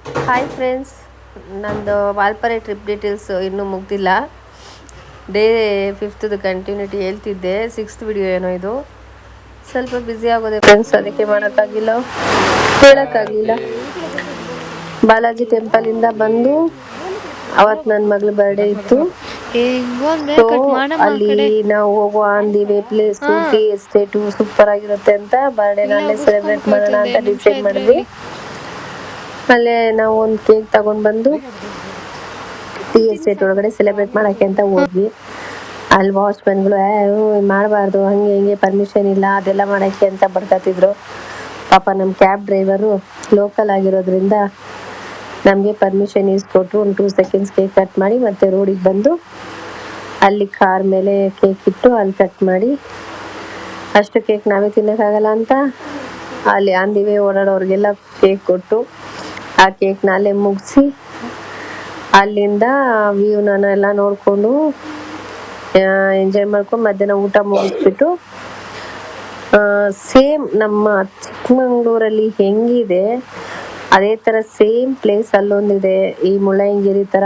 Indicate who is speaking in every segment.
Speaker 1: Hi friends, ನಂದು ವಾಲ್ಪಾರೆ trip details ಇನ್ನೂ ಮುಗ್ದಿಲ್ಲ. Day 5th continuity ಹೇಳ್ತಿದ್ದೆ. 6th ವಿಡಿಯೋ ಏನೋ ಇದು. ಸ್ವಲ್ಪ ಬ್ಯುಸಿ ಆಗೋದೆ ಫ್ರೆಂಡ್ಸ್, ಅದಕ್ಕೆ ಮಾಡೋಕ್ಕಾಗಿಲ್ಲ, ಹೇಳೋಕ್ಕಾಗಲಿಲ್ಲ. ಬಾಲಾಜಿ ಟೆಂಪಲಿಂದ ಬಂದು ಅವತ್ತು ನನ್ನ ಮಗಳ ಬರ್ಡೇ ಇತ್ತು. ಸೊ ಅಲ್ಲಿ ನಾವು ಹೋಗುವ ಅಂದಿವೆ ಪ್ಲೇಸು, ಟೀ ಎಸ್ಟೇಟು ಸೂಪರ್ ಆಗಿರುತ್ತೆ ಅಂತ ಬರ್ಡೇನಲ್ಲೇ ಸೆಲೆಬ್ರೇಟ್ ಮಾಡೋಣ ಅಂತ ಡಿಸೈಡ್ ಮಾಡಿದ್ವಿ. ಅಲ್ಲೇ ನಾವು ಒಂದು ಕೇಕ್ ತಗೊಂಡು ಬಂದು ಟೀ ಎಸ್ಟೇಟ್ ಒಳಗಡೆ ಸೆಲೆಬ್ರೇಟ್ ಮಾಡೋಕ್ಕೆ ಅಂತ ಹೋದ್ವಿ. ಅಲ್ಲಿ ವಾಚ್ಮನ್ಗಳು ಮಾಡಬಾರ್ದು, ಹಂಗೆ ಹಿಂಗೆ ಪರ್ಮಿಷನ್ ಇಲ್ಲ ಅದೆಲ್ಲ ಮಾಡೋಕ್ಕೆ ಅಂತ ಬಡ್ಕತ್ತಿದ್ರು. ಪಾಪ ನಮ್ಮ ಕ್ಯಾಬ್ ಡ್ರೈವರು ಲೋಕಲ್ ಆಗಿರೋದ್ರಿಂದ ನಮಗೆ ಪರ್ಮಿಷನ್ ಇಸ್ಕೊಟ್ರು. ಒಂದು 2 seconds ಕೇಕ್ ಕಟ್ ಮಾಡಿ ಮತ್ತೆ ರೋಡಿಗೆ ಬಂದು ಅಲ್ಲಿ ಕಾರ್ ಮೇಲೆ ಕೇಕ್ ಇಟ್ಟು ಅಲ್ಲಿ ಕಟ್ ಮಾಡಿ, ಅಷ್ಟು ಕೇಕ್ ನಾವೇ ತಿನ್ನೋಕ್ಕಾಗಲ್ಲ ಅಂತ ಅಲ್ಲಿ ಅಂದಿವೆ ಓಡಾಡೋರಿಗೆಲ್ಲ ಕೇಕ್ ಕೊಟ್ಟು ಆ ಕೇಕ್ನ ಅಲ್ಲೇ ಮುಗಿಸಿ ಅಲ್ಲಿಂದ ವ್ಯೂನೆಲ್ಲ ನೋಡಿಕೊಂಡು ಎಂಜಾಯ್ ಮಾಡ್ಕೊಂಡು ಮಧ್ಯಾಹ್ನ ಊಟ ಮುಗಿಸ್ಬಿಟ್ಟು ಸೇಮ್ ನಮ್ಮ ಚಿಕ್ಕಮಂಗ್ಳೂರಲ್ಲಿ ಹೆಂಗಿದೆ ಅದೇ ಥರ ಸೇಮ್ ಪ್ಲೇಸ್ ಅಲ್ಲೊಂದಿದೆ, ಈ ಮುಳ್ಳಯ್ಯನಗಿರಿ ಥರ.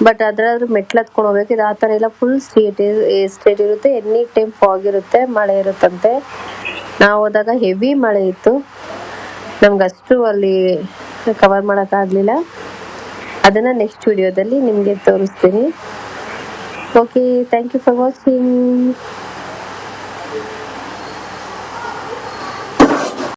Speaker 1: ಬಟ್ ಅದರಾದ್ರೂ ಮೆಟ್ಲು ಹತ್ಕೊಂಡು ಹೋಗ್ಬೇಕು. ಇದು ಆ ಥರ ಎಲ್ಲ ಫುಲ್ ಸ್ಟ್ರೇಟ್ ಇರುತ್ತೆ. ಎನಿ ಟೈಮ್ ಫಾಗ್ ಇರುತ್ತೆ, ಮಳೆ ಇರುತ್ತಂತೆ. ನಾವು ಹೋದಾಗ ಹೆವಿ ಮಳೆ ಇತ್ತು, ನಮ್ಗಷ್ಟು ಅಲ್ಲಿ ಕವರ್ ಮಾಡೋಕ್ಕಾಗಲಿಲ್ಲ. ಅದನ್ನು ನೆಕ್ಸ್ಟ್ ವಿಡಿಯೋದಲ್ಲಿ ನಿಮಗೆ ತೋರಿಸ್ತೀನಿ. Okay, thank you for watching.